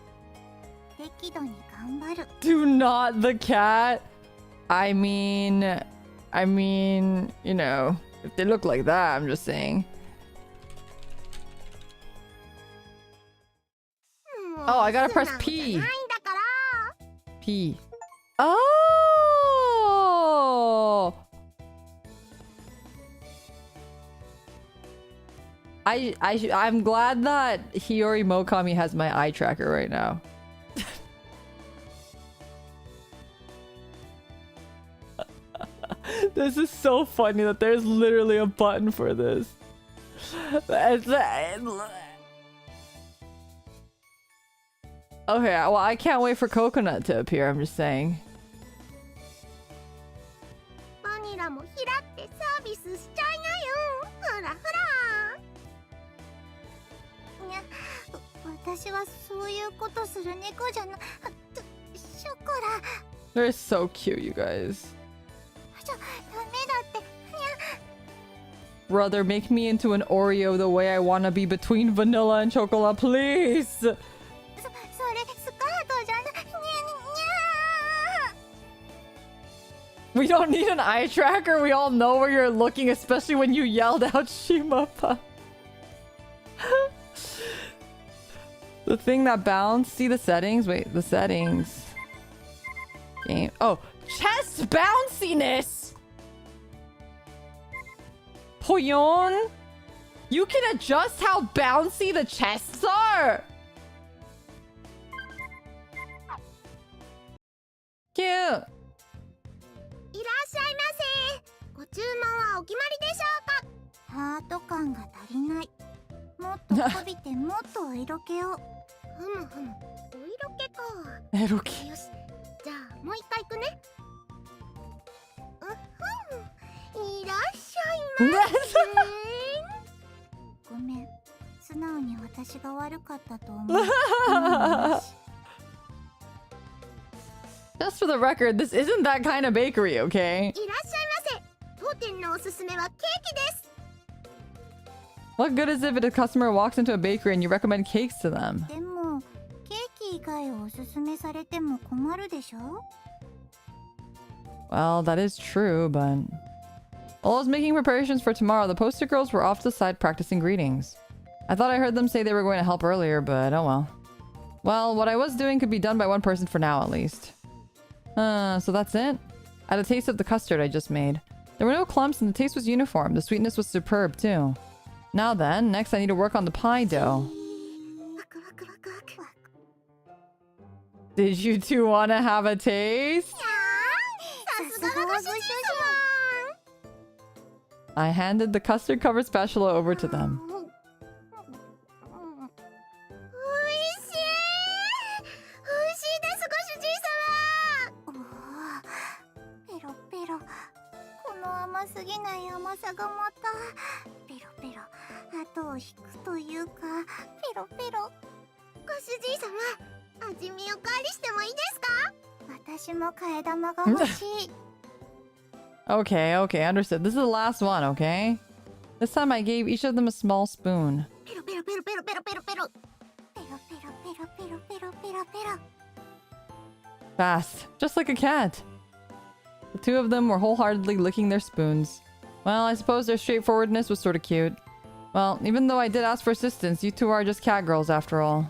適度に頑張る。 Do not the cat. I mean, you know, if they look like that, I'm just saying. Oh, I gotta press P. ないんだから。 P. Oh! I'm glad that Hiyori Mokami has my eye tracker right now. This is so funny that there's literally a button for this. Okay, well, I can't wait for Coconut to appear, I'm just saying. バニラもひらってサービスしちゃいなよ。ほらほら。いや、私はそういうことする猫じゃな。ショコラ。They're so cute, you guys. ダメだって。いや。Brother, make me into an Oreo the way I wanna be between vanilla and chocolate, please! それスカートじゃな。にゃにゃ。We don't need an eye tracker. We all know where you're looking, especially when you yelled out Shimapa. The thing that bounced. See the settings? Wait, the settings. Game. Oh, chest bounciness! Poyon? You can adjust how bouncy the chests are! Cute! いらっしゃいませ。ご注文はお決まりでしょうか。ハート感が足りない。もっとこびてもっとお色気を。ふむふむ、お色気か。色気。よし、じゃあもう一回行くね。いらっしゃいませ。ごめん、素直に私が悪かったと思う。Just for the record, this isn't that kind of bakery, okay? いらっしゃいませ。当店のおすすめはケーキです。What good is it if a customer walks into a bakery and you recommend cakes to them? でも、ケーキ以外をおすすめされても困るでしょ? Well, that is true, but... While I was making preparations for tomorrow, the poster girls were off to the side practicing greetings. I thought I heard them say they were going to help earlier, but oh well. Well, what I was doing could be done by one person for now, at least. So that's it? I had a taste of the custard I just made. There were no clumps and the taste was uniform. The sweetness was superb, too. Now then, next I need to work on the pie dough. Did you two want to have a taste? I handed the custard-covered spatula over to them. Okay, okay, understood. This is the last one, okay? This time I gave each of them a small spoon. Fast, just like a cat. The two of them were wholeheartedly licking their spoons. Well, I suppose their straightforwardness was sort of cute. Well, even though I did ask for assistance, you two are just catgirls after all.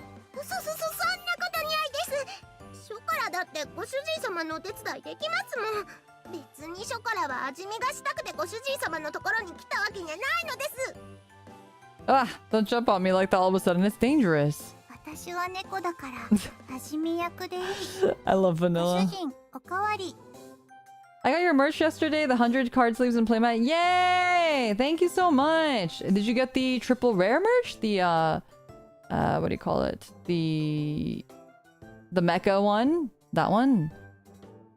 Ah, don't jump on me like that all of a sudden. It's dangerous. I love vanilla. I got your merch yesterday, the 100 card sleeves and playmat. Yay! Thank you so much. Did you get the triple rare merch? The what do you call it? The mecha one? That one?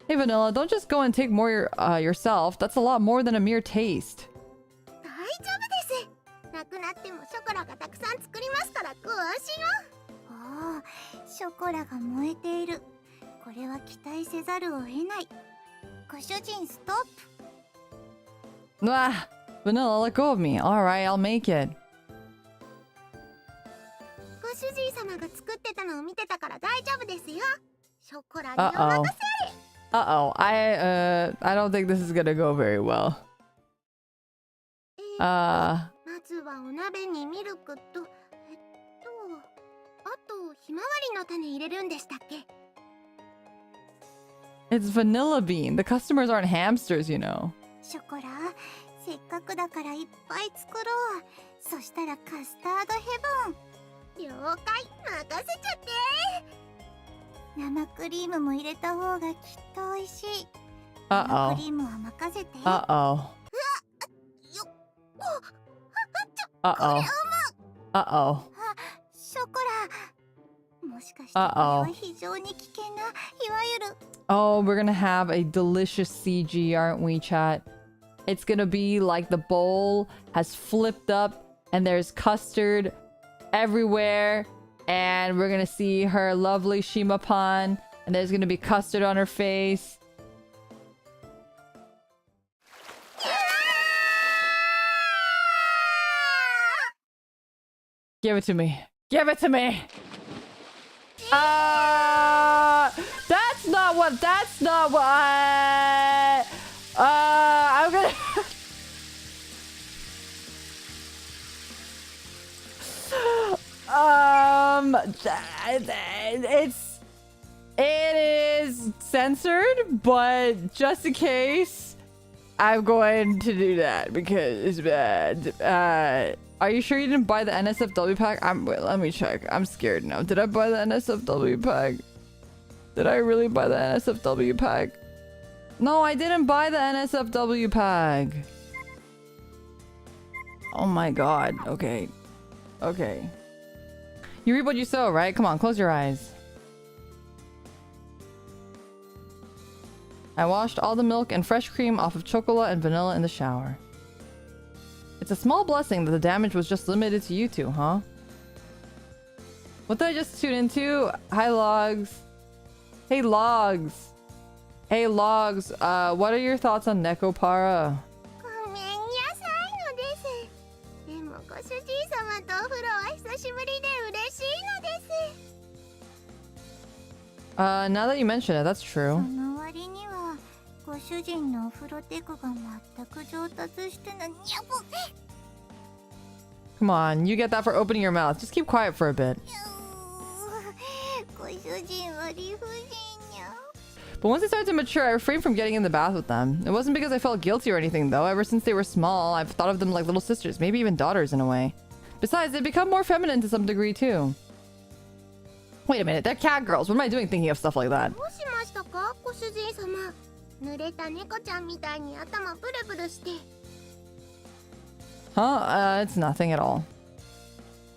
Hey Vanilla, don't just go and take more yourself. That's a lot more than a mere taste. Ah, Vanilla, let go of me. Alright, I'll make it. Uh-oh. Uh-oh. I don't think this is gonna go very well. It's vanilla bean. The customers aren't hamsters, you know. Uh-oh. クリームは任せて。 Uh-oh. よUh-oh. Uh-oh. ショコラ。もしかしてこれ Uh-oh. は非常に危険な、いわゆる Oh, we're gonna have a delicious CG, aren't we, chat? It's gonna be like the bowl has flipped up and there's custard everywhere. And we're gonna see her lovely Shimapan. And there's gonna be custard on her face. Give it to me. Give it to me. That's not what. That's not what. I'm gonna. It is censored, but just in case, I'm going to do that because it's bad. Are you sure you didn't buy the NSFW pack? Wait, let me check. I'm scared now. Did I buy the NSFW pack? Did I really buy the NSFW pack? No, I didn't buy the NSFW pack. Oh my god. Okay. Okay. You reap what you sow, right? Come on, close your eyes. I washed all the milk and fresh cream off of chocolate and vanilla in the shower. It's a small blessing that the damage was just limited to you two, huh? What did I just tune into? Hi, Logs. Hey, Logs. Hey, Logs. What are your thoughts on Nekopara? ごめんなさいのです。でもご主人様とお風呂は久しぶりで嬉しいのです。 Now that you mention it, that's そ true. の割にはご主人のお風呂テクが全く上達してない。やぼ。 Come on, you get that for opening your mouth. Just keep quiet for a bit. ご主人は理不尽や。 But once they started to mature, I refrained from getting in the bath with them. It wasn't because I felt guilty or anything, though. Ever since they were small, I've thought of them like little sisters, maybe even daughters in a way. Besides, they've become more feminine to some degree, too. Wait a minute, they're Catgirls. What am I doing thinking of stuff like that? どうしましたか、ご主人様。濡れた猫ちゃんみたいに頭ブルブルして。 Huh? It's nothing at all.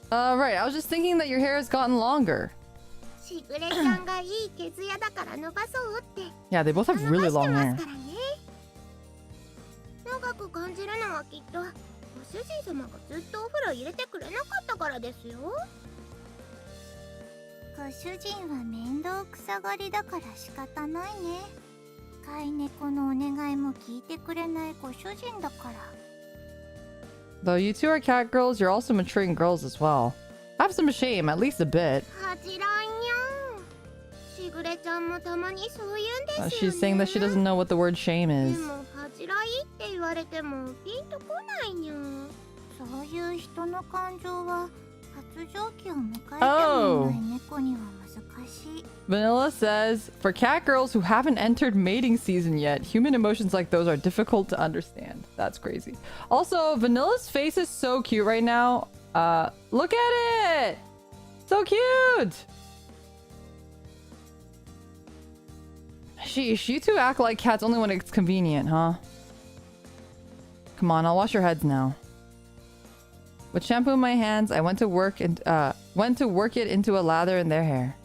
Right, I was just thinking that your hair has gotten longer. しぐれちゃんがいい毛艶だから伸ばそうって。 Yeah, they both have really long 伸ば hair. してますからね。長く感じるのはきっとご主人様がずっとお風呂入れてくれなかったからですよ。ご主人は面倒くさがりだから仕方ないね。飼い猫のお願いも聞いてくれないご主人だから。 Though you two are Catgirls, you're also maturing girls as well. Have some shame, at least a bit. 恥じらんにゃん。しぐれちゃんもたまにそう言うんですよね。 She's saying that she doesn't know what the word shame で is. も恥じらいって言われてもピンとこないにゃん。そういう人の感情は発情期を迎えてもいない猫には難しい。 Vanilla says, for Catgirls who haven't entered mating season yet, human emotions like those are difficult to understand. That's crazy. Also, Vanilla's face is so cute right now. Look at it! So cute! Sheesh, you two act like cats only when it's convenient, huh? Come on, I'll wash your heads now. With shampoo in my hands, I went to work it into a lather in their hair.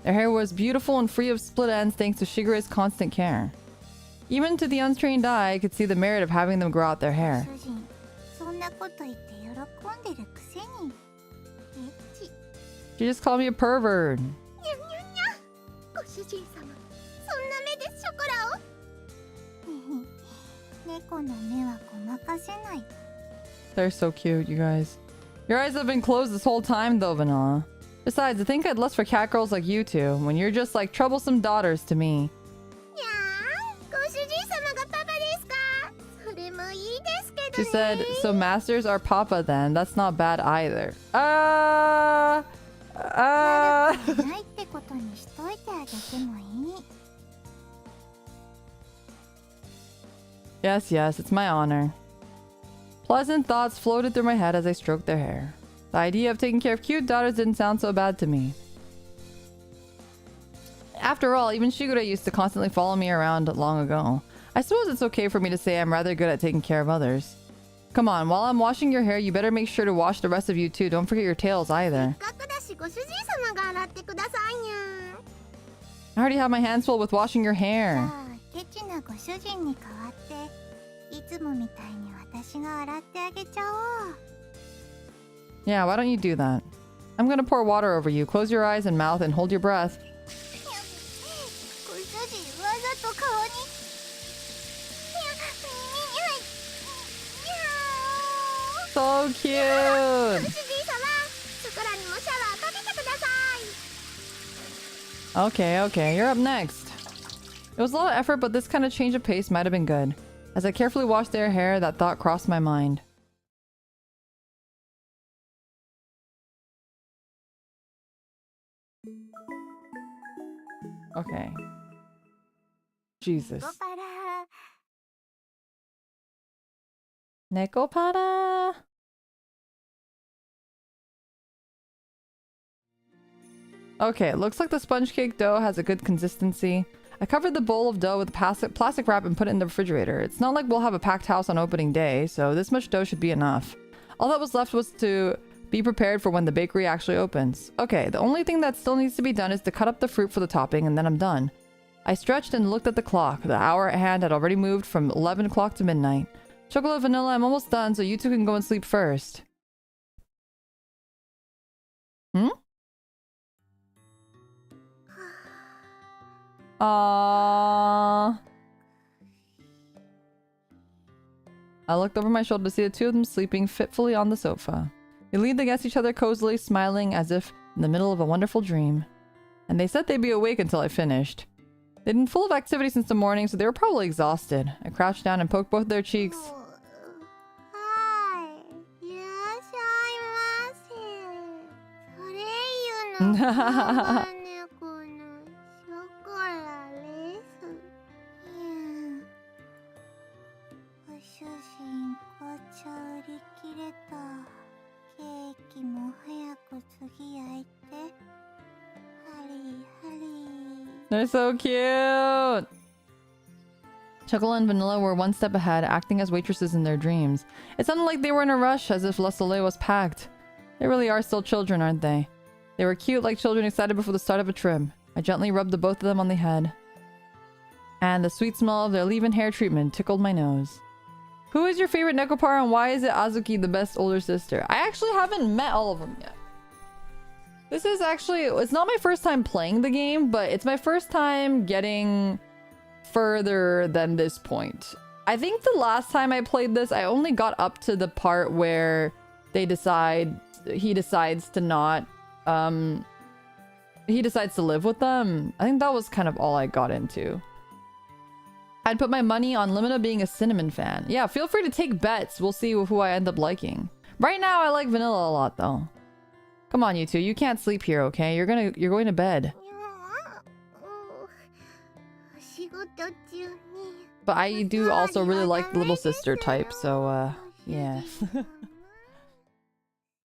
Their hair was beautiful and free of split ends thanks to Shigure's constant care. Even to the untrained eye, I could see the merit of having them grow out their hair. 主人、そんなこと言って喜んでるくせに。エッチ。 She just called me a pervert. にゃんにゃんにゃん。ご主人様、そんな目でショコラを。猫の目はごまかせない。 They're so cute, you guys. Your eyes have been closed this whole time, though, Vanilla. Besides, I think I'd lust for catgirls like you two, when you're just like troublesome daughters to me. いやー、ご主人様がパパですか？それもいいですけど She ね。 said, so masters are papa then. That's not bad either. ないってことにしといてあげてもいい。 Yes, yes, it's my honor. Pleasant thoughts floated through my head as I stroked their hair. The idea of taking care of cute daughters didn't sound so bad to me. After all, even Shigure used to constantly follow me around long ago. I suppose it's okay for me to say I'm rather good at taking care of others. Come on, while I'm washing your hair, you better make sure to wash the rest of you too. Don't forget your tails either. I already have my hands full with washing your hair. Yeah, why don't you do that? I'm gonna pour water over you. Close your eyes and mouth and hold your breath. So cute! Okay, you're up next. It was a lot of effort, but this kind of change of pace might have been good. As I carefully washed their hair, that thought crossed my mind. Okay. Jesus. Nekopara. Okay, it looks like the sponge cake dough has a good consistency. I covered the bowl of dough with plastic wrap and put it in the refrigerator. It's not like we'll have a packed house on opening day, so this much dough should be enough. All that was left was to be prepared for when the bakery actually opens. Okay, the only thing that still needs to be done is to cut up the fruit for the topping, and then I'm done. I stretched and looked at the clock. The hour at hand had already moved from 11 o'clock to midnight. Chocolate vanilla, I'm almost done, so you two can go and sleep first. Hmm? Aww. I looked over my shoulder to see the two of them sleeping fitfully on the sofa. They leaned against each other cozily, smiling as if in the middle of a wonderful dream. And they said they'd be awake until I finished. They'd been full of activity since the morning, so they were probably exhausted. I crouched down and poked both their cheeks. They're so cute! Chocolate and Vanilla were one step ahead, acting as waitresses in their dreams. It sounded like they were in a rush, as if Le Soleil was packed. They really are still children, aren't they? They were cute like children excited before the start of a trip. I gently rubbed the both of them on the head. And the sweet smell of their leave-in hair treatment tickled my nose. Who is your favorite Nekopara and why is it Azuki the best older sister? I actually haven't met all of them yet. This is actually, it's not my first time playing the game, but it's my first time getting further than this point. I think the last time I played this, I only got up to the part where he decides to not, he decides to live with them. I think that was kind of all I got into. I'd put my money on Limina being a cinnamon fan. Yeah, feel free to take bets. We'll see who I end up liking. Right now, I like vanilla a lot, though. Come on, you two. You can't sleep here, okay? You're going to bed. But I do also really like the little sister type, so, yeah.